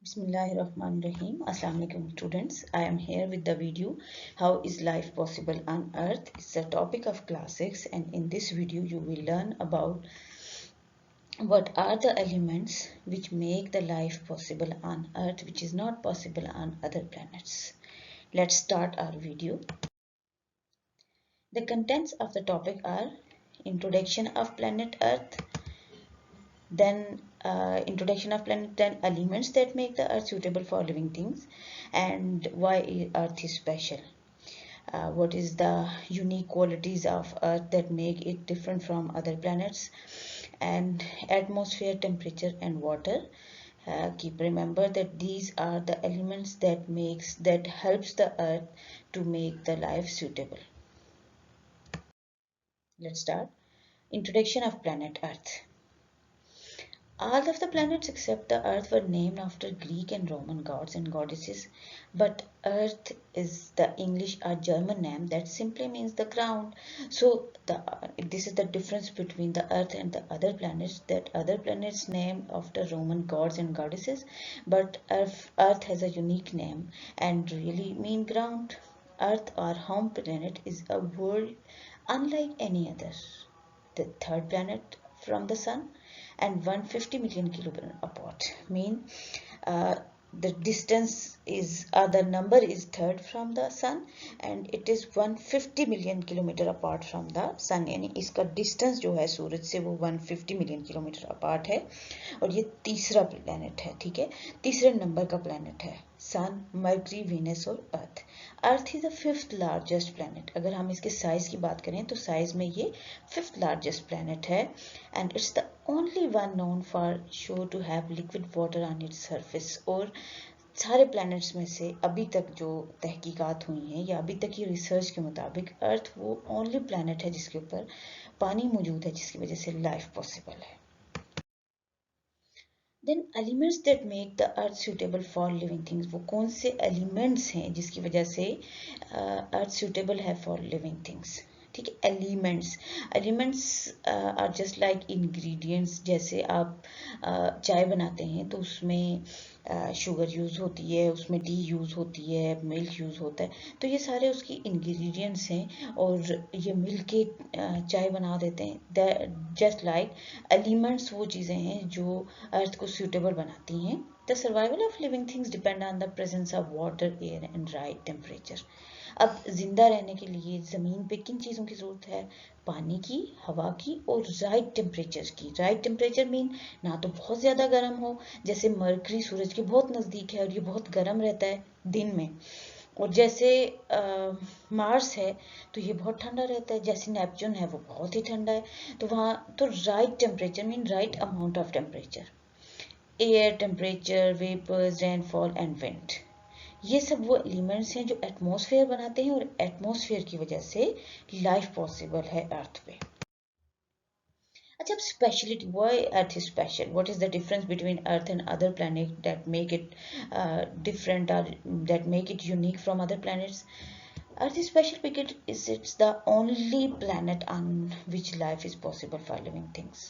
Bismillahirrahmanirrahim. Assalamu alaikum students. I am here with the video How is life possible on earth? It's a topic of class 6 and in this video you will learn about what are the elements which make the life possible on earth which is not possible on other planets. Let's start our video. The contents of the topic are introduction of planet earth, then introduction of planet, then elements that make the earth suitable for living things, and why earth is special. What is the unique qualities of earth that make it different from other planets, and atmosphere, temperature and water. Keep remember that these are the elements that helps the earth to make the life suitable. Let's start. Introduction of planet earth. All of the planets except the Earth were named after Greek and Roman gods and goddesses, but Earth is the English or German name that simply means the ground. So this is the difference between the Earth and the other planets, that other planets named after Roman gods and goddesses, but Earth has a unique name and really mean ground. Earth, our home planet, is a world unlike any other, the third planet from the sun and 150 million kilometers apart. Mean uh, the distance is the number is third from the sun and it is 150 million kilometre apart from the sun, यानी इसका distance जो है सूरज से वो 150 million kilometre apart है और ये तीसरा प्लेनेट है. ठीक है, तीसरे नंबर का प्लेनेट है. सन, मर्करी, वीनस और Earth. Earth is the fifth largest planet. अगर हम इसके साइज की बात करें तो साइज में ये फिफ्थ लार्जेस्ट प्लेनेट है and it's the only one known for sure to have liquid water on its surface. और सारे प्लैनेट्स में से अभी तक जो तहकीकात हुई हैं या अभी तक की रिसर्च के मुताबिक अर्थ वो ओनली प्लैनेट है जिसके ऊपर पानी मौजूद है, जिसकी वजह से लाइफ पॉसिबल है. Then elements that make the earth suitable for living things. वो कौन से एलिमेंट्स हैं जिसकी वजह से अर्थ सूटेबल है फॉर लिविंग थिंग्स. ठीक है, elements are just like ingredients. जैसे आप चाय बनाते हैं तो उसमें शुगर यूज़ होती है, उसमें टी यूज़ होती है, मिल्क यूज़ होता है, तो ये सारे उसकी इंग्रेडिएंट्स हैं और ये मिल के चाय बना देते हैं. जस्ट लाइक एलिमेंट्स वो चीज़ें हैं जो अर्थ को सूटेबल बनाती हैं. The survival of living things depend on the presence of water, air and right temperature. अब जिंदा रहने के लिए ज़मीन पे किन चीज़ों की ज़रूरत है? पानी की, हवा की और राइट टेम्परेचर की. राइट टेम्परेचर मीन ना तो बहुत ज़्यादा गर्म हो, जैसे मरकरी सूरज के बहुत नज़दीक है और ये बहुत गर्म रहता है दिन में, और जैसे मार्स है तो ये बहुत ठंडा रहता है, जैसे नेपच्यून है वो बहुत ही ठंडा है. तो वहाँ तो right temperature mean right amount of temperature. Air, temperature, vapours, rainfall and wind, ये सब वो एलिमेंट्स हैं जो एटमॉस्फेयर बनाते हैं और एटमॉस्फेयर की वजह से लाइफ पॉसिबल है अर्थ पे. अच्छा, अब speciality, why Earth is special, what is the difference between Earth and other planet that make it different और that make it unique from other planets. Earth is special because it's the only planet on which life is possible for living things.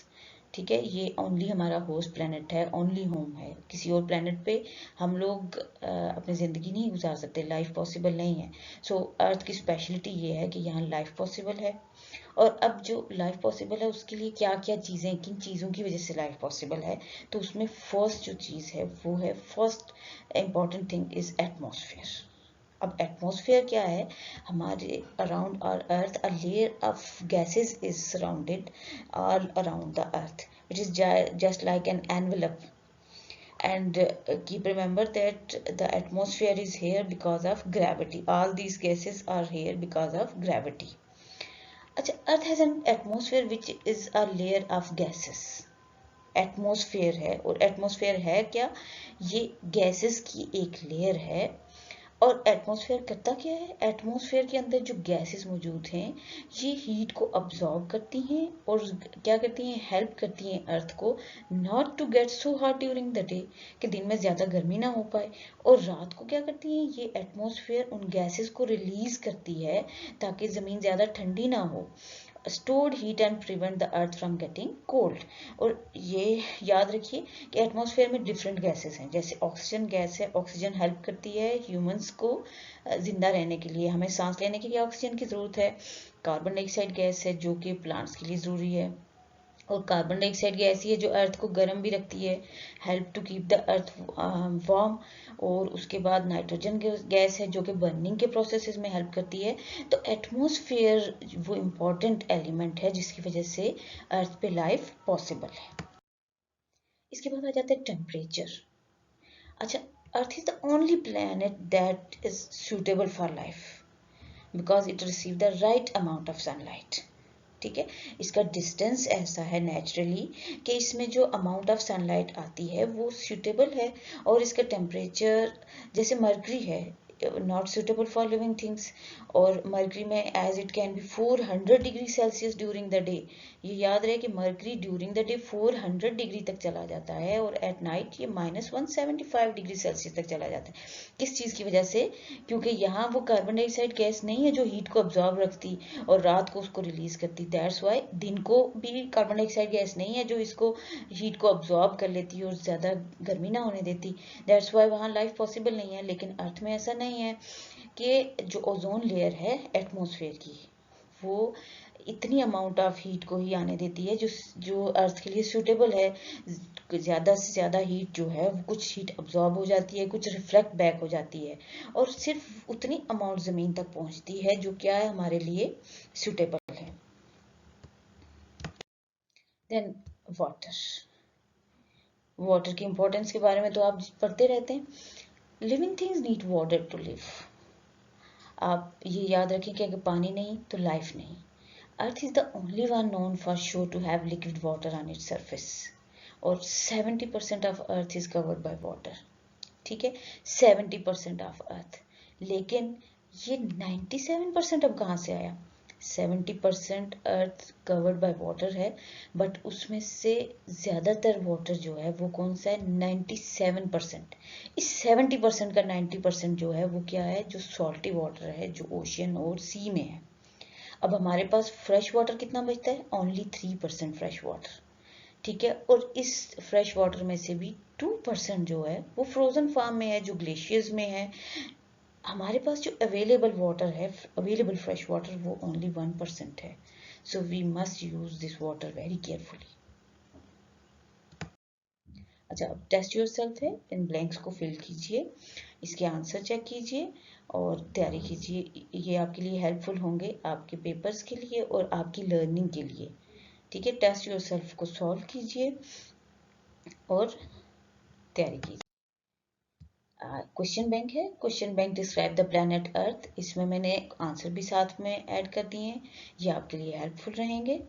ठीक है, ये only हमारा host planet है, only home है. किसी और planet पे हम लोग अपनी ज़िंदगी नहीं गुजार सकते, लाइफ पॉसिबल नहीं है. सो अर्थ की स्पेशलिटी ये है कि यहाँ लाइफ पॉसिबल है. और अब जो लाइफ पॉसिबल है उसके लिए क्या क्या चीज़ें, किन चीज़ों की वजह से लाइफ पॉसिबल है, तो उसमें फर्स्ट जो चीज़ है वो है, first important thing is atmosphere. अब एटमॉस्फेयर क्या है? हमारे around our earth a layer of gases is surrounded all around the earth, which is just like an envelope. And keep remember that the atmosphere is here because of gravity. All these gases are here because of gravity. अच्छा, earth has an atmosphere which is a layer of gases. Atmosphere है, और atmosphere है क्या? ये gases की एक layer है. और एटमॉस्फेयर करता क्या है? एटमॉस्फेयर के अंदर जो गैसेस मौजूद हैं ये हीट को अब्जॉर्ब करती हैं और क्या करती हैं? हेल्प करती हैं अर्थ को not to get so hot during the day, कि दिन में ज़्यादा गर्मी ना हो पाए. और रात को क्या करती हैं? ये एटमॉस्फेयर उन गैसेस को रिलीज़ करती है ताकि ज़मीन ज़्यादा ठंडी ना हो. stored heat and prevent the earth from getting cold। और ये याद रखिए कि एटमॉस्फेयर में डिफरेंट गैसेस हैं, जैसे ऑक्सीजन गैस है, ऑक्सीजन हेल्प करती है ह्यूमंस को जिंदा रहने के लिए, हमें सांस लेने के लिए ऑक्सीजन की ज़रूरत है। कार्बन डाइऑक्साइड गैस है जो कि प्लांट्स के लिए ज़रूरी है, और कार्बन डाइऑक्साइड गैस ही है जो अर्थ को गर्म भी रखती है, help to keep the earth warm. और उसके बाद नाइट्रोजन गैस है जो कि बर्निंग के प्रोसेसेस में हेल्प करती है। तो एटमॉस्फेयर वो इम्पॉर्टेंट एलिमेंट है जिसकी वजह से अर्थ पे लाइफ पॉसिबल है। इसके बाद आ जाता है टेम्परेचर। अच्छा, अर्थ is the only planet that is suitable for life because it receive the right amount of sunlight. ठीक है, इसका डिस्टेंस ऐसा है नेचुरली कि इसमें जो अमाउंट ऑफ सनलाइट आती है वो सूटेबल है, और इसका टेम्परेचर जैसे मरकरी है not suitable for living things, और मरकरी में as it can be 400 degree Celsius during the day. ये याद रहे कि Mercury during the day 400 degree तक चला जाता है, और एट नाइट ये -175 डिग्री सेल्सियस तक चला जाता है। किस चीज़ की वजह से? क्योंकि यहाँ वो कार्बन डाइऑक्साइड गैस नहीं है जो हीट को अब्जॉर्ब रखती और रात को उसको रिलीज करती, दैट्स वाई दिन को भी कार्बन डाइऑक्साइड गैस नहीं है जो इसको हीट को अब्जॉर्ब कर लेती है और ज़्यादा गर्मी ना होने देती, दैट्स वाई वहाँ लाइफ पॉसिबल नहीं है। लेकिन अर्थ में ऐसा नहीं है कि जो ओजोन लेयर है एटमॉस्फेयर की, वो इतनी अमाउंट ऑफ हीट को ही आने देती है जो जो अर्थ के लिए सूटेबल है। ज़्यादा से ज़्यादा हीट जो है वो कुछ हीट अब्जॉर्ब हो जाती है, कुछ रिफ्लेक्ट बैक हो जाती है, और सिर्फ उतनी अमाउंट ज़मीन तक पहुंचती है जो क्या है हमारे लिए सूटेबल है। Then water. वाटर की इंपॉर्टेंस के बारे में तो आप पढ़ते रहते हैं। Living things need water to live. आप ये याद रखें कि अगर पानी नहीं तो लाइफ नहीं। Earth is the only one known for sure to have liquid water on its surface, और 70% of earth is covered by water. ठीक है, 70% ऑफ अर्थ, लेकिन ये 97% अब कहाँ से आया? 70% अर्थ कवर्ड बाय वाटर है, बट उसमें से ज़्यादातर वाटर जो है वो कौन सा है? 97%। इस 70% का 90% जो है वो क्या है? जो सॉल्टी वाटर है, जो ओशियन और सी में है। अब हमारे पास फ्रेश वाटर कितना बचता है? Only 3% fresh water. ठीक है, और इस फ्रेश वाटर में से भी 2% जो है वो फ्रोजन फॉर्म में है, जो ग्लेशियर्स में है। हमारे पास जो अवेलेबल वाटर है, अवेलेबल फ्रेश वाटर, वो ओनली 1% है। So we must use this water very carefully. अच्छा, अब टेस्ट योर सेल्फ है, इन ब्लैंक्स को फिल कीजिए, इसके आंसर चेक कीजिए और तैयारी कीजिए। ये आपके लिए हेल्पफुल होंगे, आपके पेपर्स के लिए और आपकी लर्निंग के लिए। ठीक है, टेस्ट योर सेल्फ को सॉल्व कीजिए और तैयारी कीजिए। क्वेश्चन बैंक है, question bank describe the planet Earth, इसमें मैंने आंसर भी साथ में ऐड कर दिए हैं, ये आपके लिए हेल्पफुल रहेंगे।